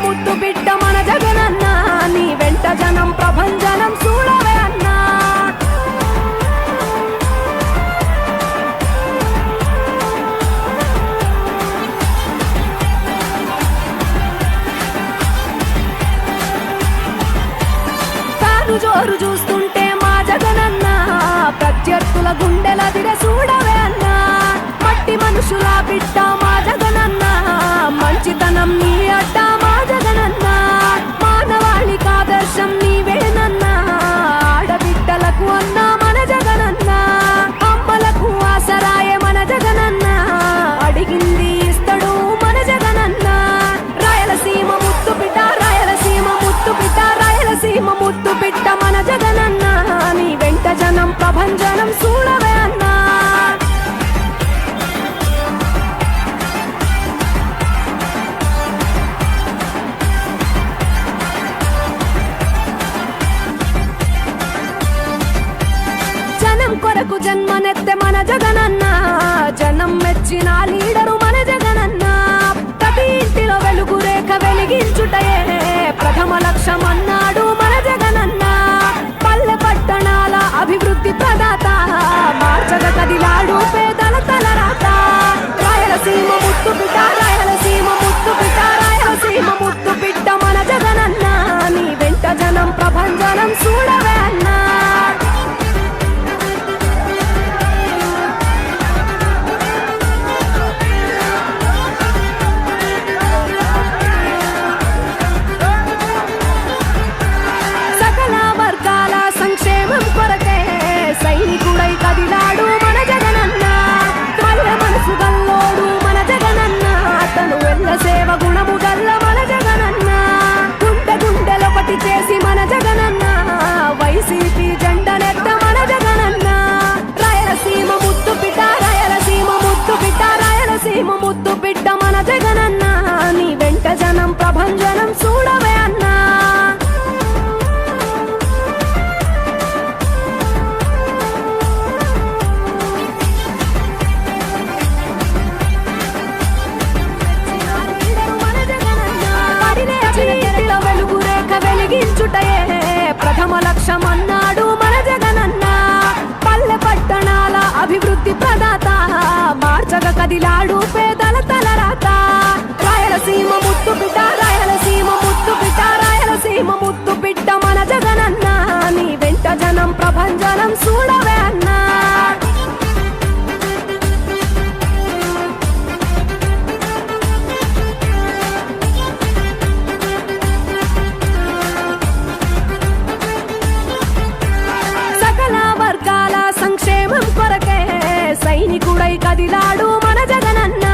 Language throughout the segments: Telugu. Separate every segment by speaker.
Speaker 1: ముద్దు బిడ్డ మన జగనన్న నీ వెంట జనం ప్రభంజనం చూడవే అన్నా తాను జోరు చూస్తుంటే మా జగనన్న ప్రత్యర్థుల గుండెల దిర చూడవే అన్నా మట్టి మనుషుల బిడ్డ మా జగనన్న మంచితనం నీ అడ్డ మా జగనన్న మానవాళికి ఆదర్శం నీవేనన్నా ఆడబిడ్డలకు అన్నా మన జగనన్న అమ్మలకు ఆసరాయే మన జగనన్న అడిగింది ఇస్తడు మన జగనన్న రాయలసీమ ముద్దు బిడ్డ రాయలసీమ ముద్దు బిడ్డ రాయలసీమ ముద్దు బిడ్డ మన జగనన్న నీ వెంట జనం ప్రభంజనం చూడవే అన్నా జనం కొరకు జన్మనెత్తే మన జగనన్న జనం మెచ్చిన లీడరు మన జగనన్న ప్రతి ఇంటిలో వెలుగు రేఖ వెలిగించుటయే ప్రథమ లక్ష్యం అన్నాడు మన జగనన్న పల్లె పట్టణాల అభివృద్ధి ప్రదాత మార్చగ కదిలాడు పేదల తలరాత రాయలసీమ ముద్దు బిడ్డ రాయలసీమ ముద్దు బిడ్డ రాయలసీమ ముద్దు బిడ్డ మన జగనన్న నీ వెంట జనం ప్రభంజనం చూడవే అన్నా సైనికుడై కదిలాడు మన జగనన్న పల్లె మనసు గల్లోడు మన జగనన్న అతను ఎల్ల సేవ గుణము గల్ల మన జగనన్న గుండె గుండెలొకటి చేసి మన జగనన్న వైసీపీ జెండనెత్త మన జగనన్న రాయలసీమ ముద్దు బిడ్డ రాయలసీమ ముద్దు బిడ్డ రాయలసీమ ముద్దు బిడ్డ మన జగనన్న నీ వెంట జనం ప్రభంజనం చూడవే అన్నా వెలుగు రేఖ వెలిగించుటయే ప్రథమ లక్ష్యం అన్నాడు మన జగనన్న పల్లె పట్టణాల అభివృద్ధి ప్రదాత మార్చగ కదిలాడు పేదల తలరాత రాయలసీమ ముద్దు బిడ్డ రాయలసీమ ముద్దు బిడ్డ రాయలసీమ ముద్దు బిడ్డ మన జగనన్న నీ వెంట జనం ప్రభంజనం చూడవే అన్నా సంక్షేమం కొరకే సైనికుడై కదిలాడు మన జగనన్న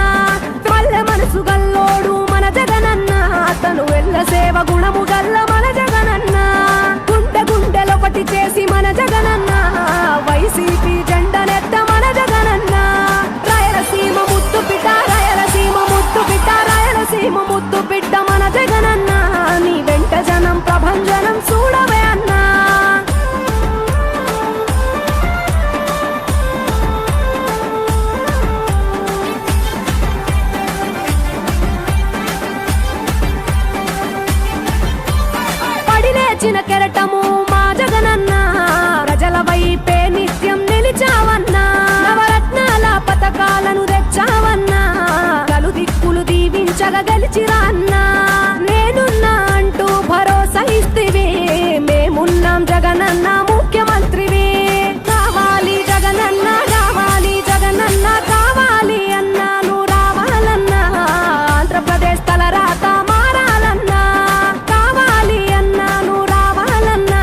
Speaker 1: పల్లె మనసు గల్లోడు మన జగనన్న అతను ఎల్ల సేవ గుణము గల్ల మన జగనన్న గుండె గుండెలొకటి చేసి మన జగనన్న వైసీపీ జెండనెత్త మన జగనన్న రాయలసీమ ముద్దు బిడ్డ రాయలసీమ ముద్దు బిడ్డ రాయలసీమ ముద్దు బిడ్డ మన జగనన్న నీ వెంట జనం ప్రభంజనం చూడవే అన్నా లేచిన కెరటము మా జగనన్న ప్రజల వైపే నిత్యం నిలిచావన్నా నవరత్నాల పథకాలను తెచ్చావన్నా కలు దిక్కులు దీవించగా గెలిచిరా అన్నా నేనున్నా అంటూ భరోసా ఇస్తివి మేమున్నాం జగనన్న ముఖ్యమంత్రివి కావాలి జగనన్న కావాలి జగనన్న కావాలి అన్నా నువ్వు రావాలన్నా ఆంధ్రప్రదేశ్ తలరాత మారాలన్నా కావాలి అన్నా నువ్వు రావాలన్నా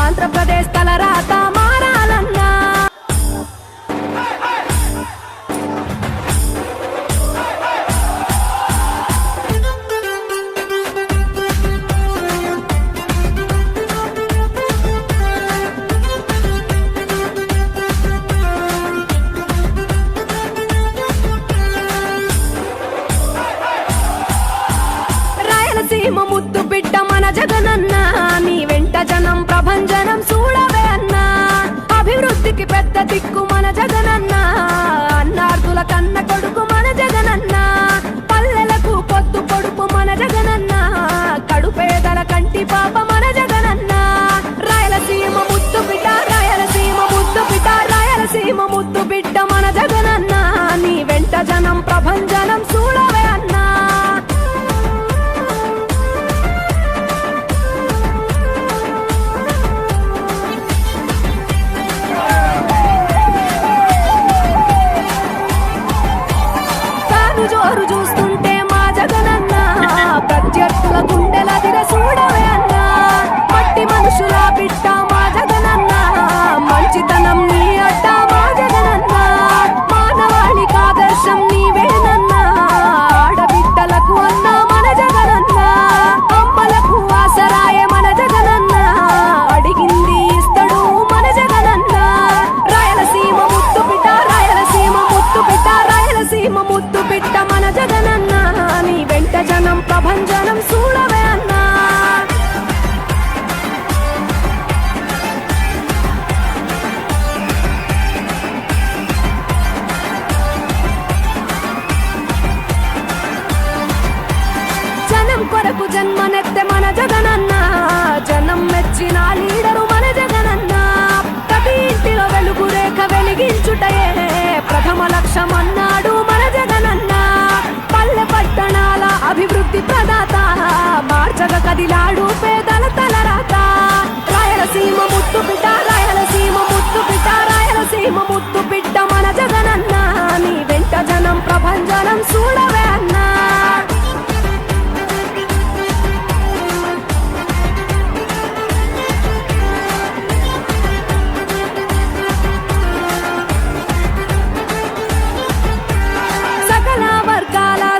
Speaker 1: ఆంధ్రప్రదేశ్ తలరాత మారాలన్నా రాయలసీమ ముద్దు బిడ్డ మన జగనన్న నీ వెంట జనం ప్రభంజనం చూడవే అన్నా అభివృద్ధికి పెద్ద దిక్కు మన జగనన్న అన్నార్థుల కన్న కొడుకు మన జగనన్న పల్లెలకు పొద్దు పొడుపు మన జగనన్న పసిపాప మన జగనన్న. రాయలసీమ ముద్దు బిడ్డ, రాయలసీమ ముద్దు బిడ్డ, రాయలసీమ ముద్దు బిడ్డ మన జగనన్న. నీ వెంట జనం ప్రభంజనం చూడవే అన్నా. జోరు చూస్తుంటే మా జగనన్న, ప్రత్యర్థుల గుండెల దిర చూడవే అన్నా. మట్టి మనుషుల బిడ్డ మా జగనన్న, మంచితనం నీ అడ్డ మా జగనన్న. మానవాళికి ఆదర్శం నీవేనన్నా, ఆడబిడ్డలకు అన్న మన జగనన్న. అమ్మలకు ఆసరాయ మన జగనన్న, అడిగింది ఇస్తడు మన జగనన్న. రాయలసీమ ముద్దు బిడ్డ, రాయలసీమ ముద్దు బిడ్డ, రాయలసీమ ముద్దు బిడ్డ మన జగనన్న. నీ వెంట జనం ప్రభంజనం చూడవే అన్నా. జనం కొరకు జన్మనెత్తె మన జగనన్న, జనం మెచ్చిన లీడరు మన జగనన్న. ప్రతి ఇంటిలో వెలుగు రేఖ వెలిగించుటయే ప్రథమ లక్ష్యం అన్నాడు మన జగనన్న. పల్లె పట్టణాల అభివృద్ధి ప్రదాత, మార్చగ కదిలాడు పేదల తలరాత. రాయలసీమ ముద్దు బిడ్డ, రాయలసీమ ముద్దు బిడ్డ, రాయలసీమ ముద్దు బిడ్డ మన జగనన్న. నీ వెంట జనం ప్రభంజనం చూడవే అన్నా.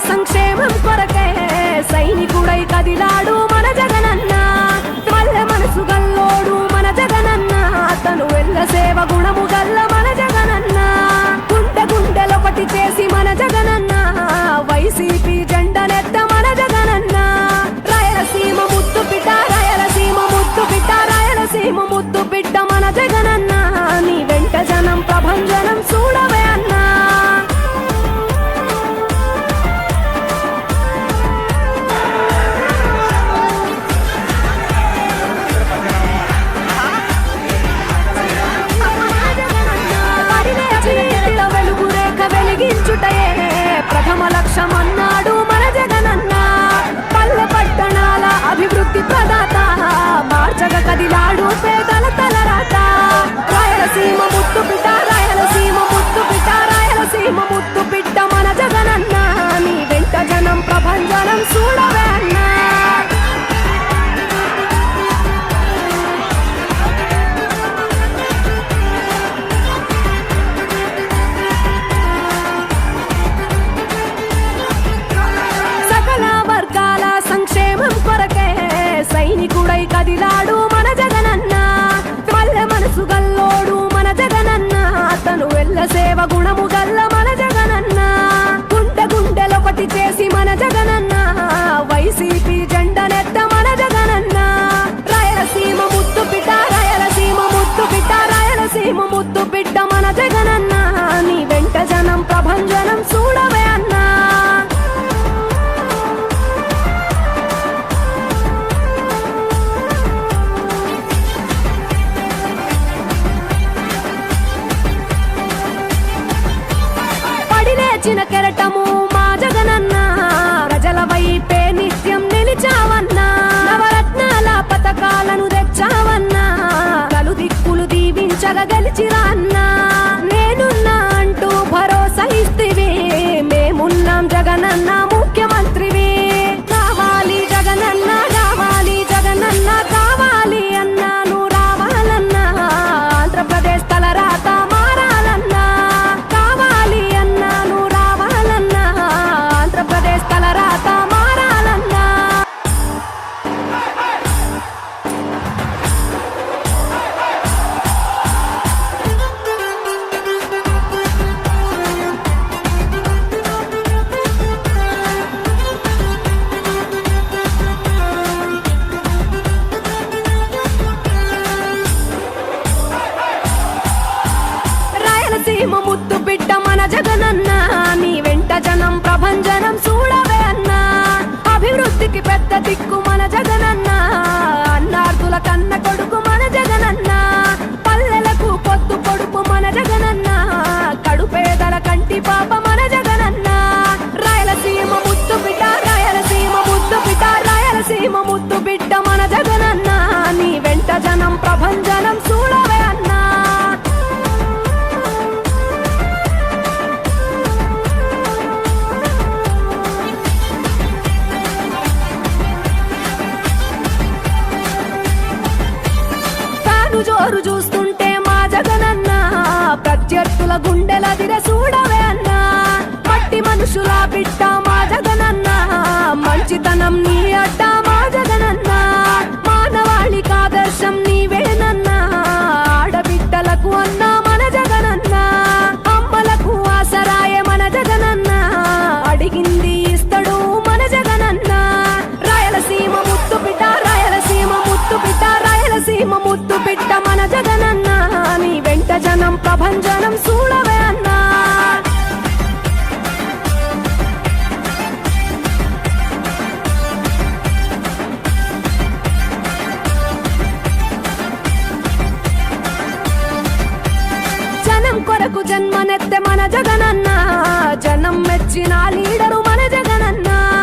Speaker 1: సంక్షేమం కొరకే సైనికుడై కదిలాడు మన జగనన్న. పల్లె మనసు గల్లోడు మన జగనన్న, తను వెళ్ళ సేవ గుణము గల్ల మన జగనన్న. గుండె గుండెలొకటి చేసి మన జగనన్న, వైసీపీ జెండనెత్త మన జగనన్న. రాయలసీమ ముద్దు బిడ్డ, రాయలసీమ ముద్దు బిడ్డ, రాయలసీమ ముద్దు బిడ్డ మన జగనన్న. నీ వెంట జనం ప్రభంజనం చూడవే అన్నా. వెలుగు రేఖ వెలిగించుటయే ప్రథమ లక్ష్యం అన్నాడు మన జగనన్న. పల్లె పట్టణాల అభివృద్ధి ప్రదాత, మార్చగ కదిలాడు పేదల తలరాత. రాయలసీమ ముద్దు బిడ్డ, రాయలసీమ ముద్దు బిడ్డ, రాయలసీమ ముద్దు బిడ్డ మన జగనన్న. నీ వెంట జనం ప్రభంజనం చూడవే అన్నా. సంక్షేమం కొరకే సైనికుడై కదిలాడు మన జగనన్న. పల్లె మనసు గల్లోడు మన జగనన్న, తను వెళ్ళ సేవ గుణము గల్ల మన జగనన్న. గుండె గుండెలొకటి చేసి మన జగనన్న, వైసీపీ జెండనెత్త మన జగనన్న. రాయలసీమ ముద్దు బిడ్డ, రాయలసీమ ముద్దు బిడ్డ, రాయలసీమ ముద్దు బిడ్డ మన జగనన్న. నీ వెంట జనం ప్రభంజనం చూడవే అన్నా. చిన్న కెరటము మా జగనన్న, ప్రజల వైపే నిత్యం నిలిచావన్నా. నవరత్నాల పథకాలను తెచ్చావన్నా, నలు దిక్కులు దీవించగా గెలిచిరా అన్నా. నేనున్నా అంటూ భరోసా ఇస్తివి, మేమున్నాం జగనన్న ముఖ్యమంత్రివి. కావాలి జగనన్న, కావాలి జగనన్న, కావాలి అన్నా నువ్వు రావాలన్నా. ఆంధ్రప్రదేశ్ తలరాత మారాలన్నా. కావాలి అన్నా నువ్వు రావాలన్నా, ఆంధ్రప్రదేశ్ తలరాత మారాలన్నా. రాయలసీమ ముద్దు బిడ్డ మన జగనన్న. నీ వెంట జనం ప్రభంజనం చూడవే అన్నా. అభివృద్ధికి పెద్ద దిక్కు మన జగనన్న, రైతుల కన్న కొడుకు మన జగనన్న, పల్లెలకు పొద్దు పొడుపు మన జగనన్న, కడుపేదల కంటి పాప మన జగనన్న. రాయలసీమ ముద్దు బిడ్డ, రాయలసీమ ముద్దు బిడ్డ, రాయలసీమ ముద్దు బిడ్డ మన జగనన్న. నీ వెంట జనం ప్రభంజనం చూడవే అన్నా. జోరు చూస్తుంటే మా జగనన్న, ప్రత్యర్థుల గుండెల దిర చూడవే అన్నా. మట్టి మనుషుల బిడ్డ మా జగనన్న, మంచితనం నీ అడ్డ మా జగనన్న. మానవాళికి ఆదర్శం నీవేనన్నా, ఆడబిడ్డలకు అన్నా మన జగనన్న. అమ్మలకు ఆసరాయే మన జగనన్న, అడిగింది ఇస్తడు మన జగనన్న. రాయలసీమ ముద్దు బిడ్డ, రాయలసీమ ముద్దు బిడ్డ, రాయలసీమ ముద్దు బిడ్డ మన జగనన్న. నీ వెంట జనం ప్రభంజనం చూడవే అన్నా. జనం కొరకు జన్మనెత్తె మన జగనన్న, జనం మెచ్చిన లీడరు